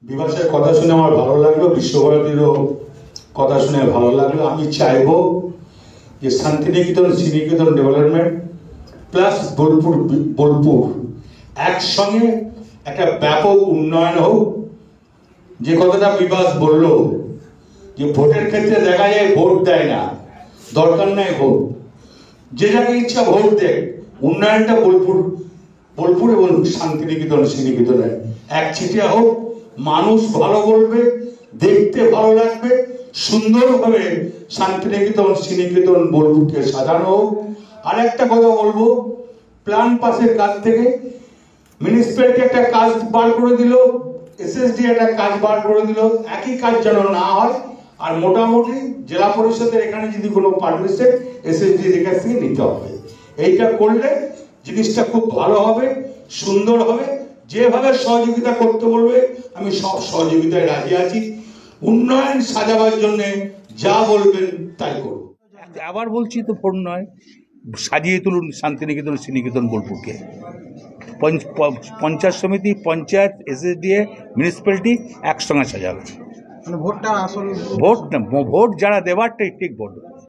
বিভাসের কথা শুনে আমার ভালো লাগলো, বিশ্বভারতীরও কথা শুনে ভালো লাগলো। আমি চাইবো যে শান্তিনিকেতন শ্রীনিকেতন ডেভেলপমেন্ট প্লাস বোলপুর একসঙ্গে একটা ব্যাপক উন্নয়ন হোক। যে কথাটা বিভাস বলল যে ভোটের ক্ষেত্রে দেখা যায় ভোট দেয় না, দরকার নাই ভোট, যে যাকে ইচ্ছা ভোট দেয়। উন্নয়নটা বোলপুর এবং শান্তিনিকেতন শ্রীনিকেতনের একচিটিয়া হোক, মানুষ ভালো বলবে, দেখতে ভালো লাগবে, সুন্দরভাবে শান্তিনিকেতন শ্রীনিকেতন বোলপুরকে সাজানো হোক। আর একটা কথা বলবো, প্ল্যান পাসের কাজ থেকে মিউনিসিপ্যালিটি একটা কাজ বার করে দিল, এসএসডি একটা কাজ বার করে দিল, একই কাজ যেন না হয়। আর মোটামুটি জেলা পরিষদের এখানে যদি কোনো পারমিশন এসএসডি এর কাছ থেকে নিতে হবে। এইটা করলে জিনিসটা খুব ভালো হবে, সুন্দর হবে। যেভাবে সহযোগিতা করতে বলবে আমি সব সহযোগিতায় রাজি আছি। উন্নয়ন সাজাবার জন্য যা বলবেন তাই করব। আবার বলছি তো, ফোন নয়, সাজিয়ে তুলুন শান্তিনিকেতন শ্রীনিকেতন বোলপুরকে। পঞ্চায়েত সমিতি, পঞ্চায়েত, এসএসডিএ, মিউনিসিপ্যালিটি একসঙ্গে সাজাবে। ভোটটা আসল ভোট যারা দেবার ঠিক ভোট।